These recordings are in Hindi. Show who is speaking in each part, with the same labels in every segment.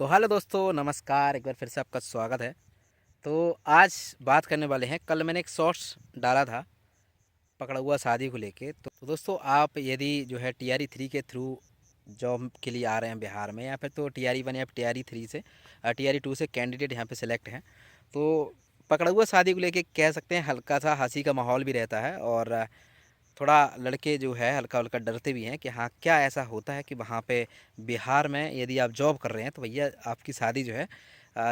Speaker 1: तो हेलो दोस्तों, नमस्कार। एक बार फिर से आपका स्वागत है। तो आज बात करने वाले हैं, कल मैंने एक शॉर्ट्स डाला था पकड़ा हुआ शादी को लेके। तो दोस्तों, आप यदि जो है TRE 3 के थ्रू जॉब के लिए आ रहे हैं बिहार में, या फिर तो TRE 1 या TRE 3 से TRE 2 से कैंडिडेट यहाँ पे सिलेक्ट हैं, तो पकड़ा हुआ शादी को लेके कह सकते हैं हल्का सा हंसी का माहौल भी रहता है। और थोड़ा लड़के जो है हल्का हल्का डरते भी हैं कि हाँ, क्या ऐसा होता है कि वहाँ पे बिहार में यदि आप जॉब कर रहे हैं तो भैया आपकी शादी जो है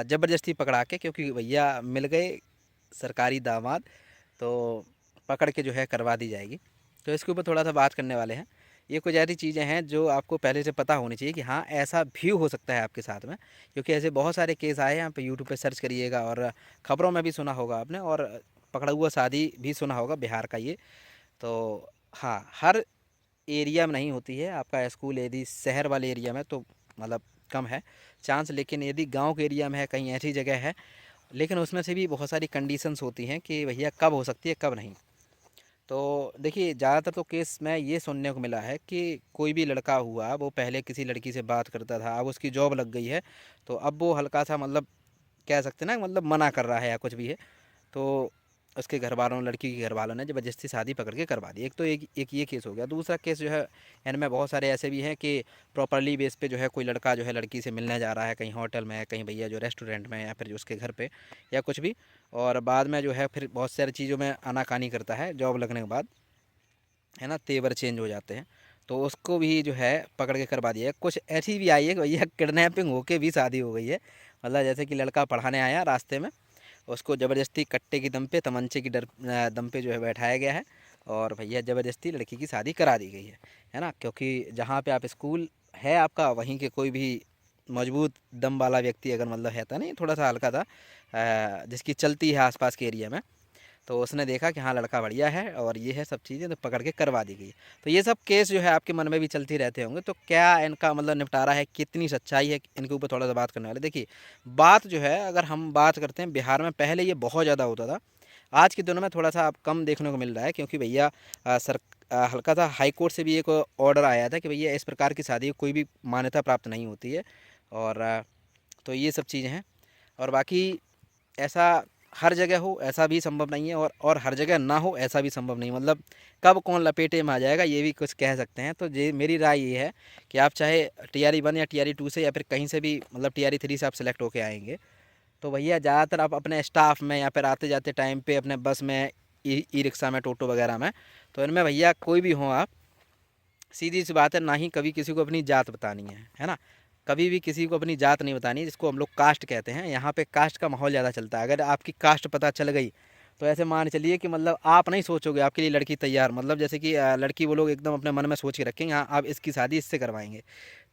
Speaker 1: ज़बरदस्ती पकड़ा के, क्योंकि भैया मिल गए सरकारी दामाद, तो पकड़ के जो है करवा दी जाएगी। तो इसके ऊपर थोड़ा सा बात करने वाले हैं। ये कुछ ऐसी चीज़ें हैं जो आपको पहले से पता होनी चाहिए कि हाँ, ऐसा भी हो सकता है आपके साथ में, क्योंकि ऐसे बहुत सारे केस आए हैं। यहाँ पे यूट्यूब पे सर्च करिएगा, और ख़बरों में भी सुना होगा आपने, और पकड़ा हुआ शादी भी सुना होगा बिहार का ये। तो हाँ, हर एरिया में नहीं होती है। आपका स्कूल यदि शहर वाले एरिया में तो मतलब कम है चांस, लेकिन यदि गांव के एरिया में है, कहीं ऐसी जगह है, लेकिन उसमें से भी बहुत सारी कंडीशंस होती हैं कि भैया कब हो सकती है कब नहीं। तो देखिए, ज़्यादातर तो केस में ये सुनने को मिला है कि कोई भी लड़का हुआ, वो पहले किसी लड़की से बात करता था, अब उसकी जॉब लग गई है, तो अब वो हल्का सा मतलब कह सकते हैं ना, मतलब मना कर रहा है या कुछ भी है, तो उसके घर वालों, लड़की के घर वालों ने ज़बरदस्ती शादी पकड़ के करवा दी। एक तो एक ये केस हो गया। दूसरा केस जो है, इनमें बहुत सारे ऐसे भी हैं कि प्रॉपरली बेस पे जो है कोई लड़का जो है लड़की से मिलने जा रहा है, कहीं होटल में, कहीं भैया जो रेस्टोरेंट में, या फिर जो उसके घर पे, या कुछ भी, और बाद में जो है फिर बहुत सारी चीज़ों में आनाकानी करता है जॉब लगने के बाद, है ना, तेवर चेंज हो जाते हैं। तो उसको भी जो है पकड़ के करवा दिया है। कुछ ऐसी भी आई है कि भैया किडनैपिंग होके भी शादी हो गई है। मतलब जैसे कि लड़का पढ़ाने आया रास्ते में, उसको ज़बरदस्ती कट्टे की दम पे, तमंचे की दम पे जो है बैठाया गया है, और भैया ज़बरदस्ती लड़की की शादी करा दी गई है ना। क्योंकि जहाँ पे आप स्कूल है आपका, वहीं के कोई भी मजबूत दम वाला व्यक्ति अगर मतलब है, था नहीं, थोड़ा सा हल्का था, जिसकी चलती है आसपास के एरिया में, तो उसने देखा कि हाँ, लड़का बढ़िया है और ये है सब चीज़ें, तो पकड़ के करवा दी गई। तो ये सब केस जो है आपके मन में भी चलती रहते होंगे। तो क्या इनका मतलब निपटारा है, कितनी सच्चाई है, इनके ऊपर थोड़ा सा बात करने वाले। देखिए, बात जो है, अगर हम बात करते हैं बिहार में, पहले ये बहुत ज़्यादा होता था। आज के दिनों में थोड़ा सा अब कम देखने को मिल रहा है, क्योंकि भैया हल्का सा हाई कोर्ट से भी एक ऑर्डर आया था कि भैया इस प्रकार की शादी कोई भी मान्यता प्राप्त नहीं होती है। और तो ये सब चीज़ें हैं। और बाकी ऐसा हर जगह हो ऐसा भी संभव नहीं है, और हर जगह ना हो ऐसा भी संभव नहीं। मतलब कब कौन लपेटे में आ जाएगा ये भी कुछ कह सकते हैं। तो ये मेरी राय ये है कि आप चाहे TRE 1 या TRE 2 से, या फिर कहीं से भी, मतलब TRE 3 से आप सेलेक्ट होके आएंगे, तो भैया ज़्यादातर आप अपने स्टाफ में, या फिर आते जाते टाइम पे अपने बस में, ई रिक्शा में, टोटो वगैरह में, तो इनमें भैया कोई भी हो आप, सीधी सी बात है, ना ही कभी किसी को अपनी जात बतानी है ना। कभी भी किसी को अपनी जात नहीं बतानी, जिसको हम लोग कास्ट कहते हैं। यहाँ पे कास्ट का माहौल ज़्यादा चलता है। अगर आपकी कास्ट पता चल गई, तो ऐसे मान चलिए कि मतलब आप नहीं सोचोगे, आपके लिए लड़की तैयार, मतलब जैसे कि लड़की वो लोग एकदम अपने मन में सोच के रखेंगे, हाँ, आप इसकी शादी इससे करवाएंगे।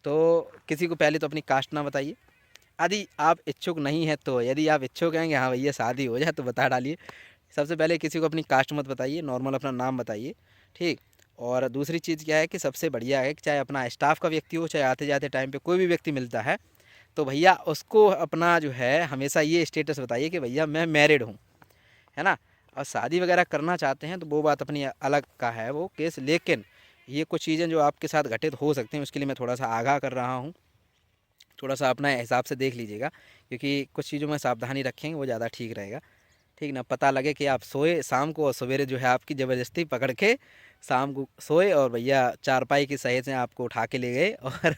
Speaker 1: तो किसी को पहले तो अपनी कास्ट ना बताइए। यदि आप इच्छुक नहीं है, तो यदि आप इच्छुक हैं कि हाँ भैया शादी हो जाए, तो बता डालिए। सबसे पहले किसी को अपनी कास्ट मत बताइए, नॉर्मल अपना नाम बताइए, ठीक। और दूसरी चीज़ क्या है कि सबसे बढ़िया है कि चाहे अपना स्टाफ का व्यक्ति हो, चाहे आते जाते टाइम पे कोई भी व्यक्ति मिलता है, तो भैया उसको अपना जो है हमेशा ये स्टेटस बताइए कि भैया मैं मैरिड हूँ, है ना। और शादी वगैरह करना चाहते हैं तो वो बात अपनी अलग का है, वो केस। लेकिन ये कुछ चीज़ें जो आपके साथ घटित हो सकती हैं, उसके लिए मैं थोड़ा सा आगाह कर रहा हूँ। थोड़ा सा अपना हिसाब से देख लीजिएगा, क्योंकि कुछ चीज़ों में सावधानी रखेंगे वो ज़्यादा ठीक रहेगा, ठीक ना। पता लगे कि आप सोए शाम को, और सवेरे जो है आपकी ज़बरदस्ती पकड़ के शाम को सोए, और भैया चारपाई की सहायता से आपको उठा के ले गए और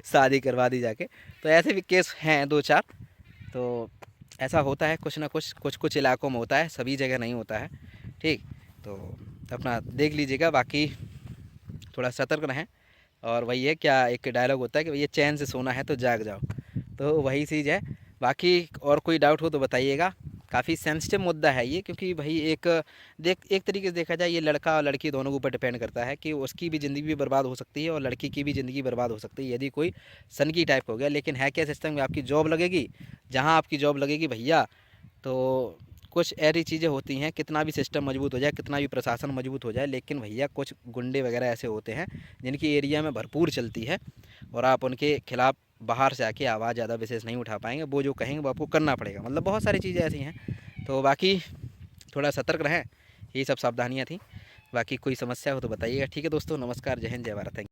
Speaker 1: शादी करवा दी जाके। तो ऐसे भी केस हैं दो चार। तो ऐसा होता है, कुछ ना कुछ कुछ कुछ इलाकों में होता है, सभी जगह नहीं होता है, ठीक। तो अपना देख लीजिएगा। बाकी थोड़ा सतर्क रहें। और वही है, क्या एक डायलॉग होता है कि भैया चैन से सोना है तो जाग जाओ, तो वही चीज़ है। बाकी और कोई डाउट हो तो बताइएगा। काफ़ी सेंसिटिव मुद्दा है ये, क्योंकि भाई एक तरीके से देखा जाए, ये लड़का और लड़की दोनों के ऊपर डिपेंड करता है कि उसकी भी ज़िंदगी भी बर्बाद हो सकती है, और लड़की की भी ज़िंदगी बर्बाद हो सकती है यदि कोई सनकी टाइप हो गया। लेकिन है क्या सिस्टम में, आपकी जॉब लगेगी, जहाँ आपकी जॉब लगेगी भैया, तो कुछ ऐसी चीज़ें होती हैं, कितना भी सिस्टम मजबूत हो जाए, कितना भी प्रशासन मजबूत हो जाए, लेकिन भैया कुछ गुंडे वगैरह ऐसे होते हैं जिनकी एरिया में भरपूर चलती है, और आप उनके खिलाफ बाहर से आके आवाज़ ज़्यादा विशेष नहीं उठा पाएंगे। वो जो कहेंगे वो आपको करना पड़ेगा। मतलब बहुत सारी चीज़ें ऐसी हैं। तो बाकी थोड़ा सतर्क रहें, यही सब सावधानियाँ थी। बाकी कोई समस्या हो तो बताइएगा। ठीक है दोस्तों, नमस्कार, जय हिंद, जय भारत।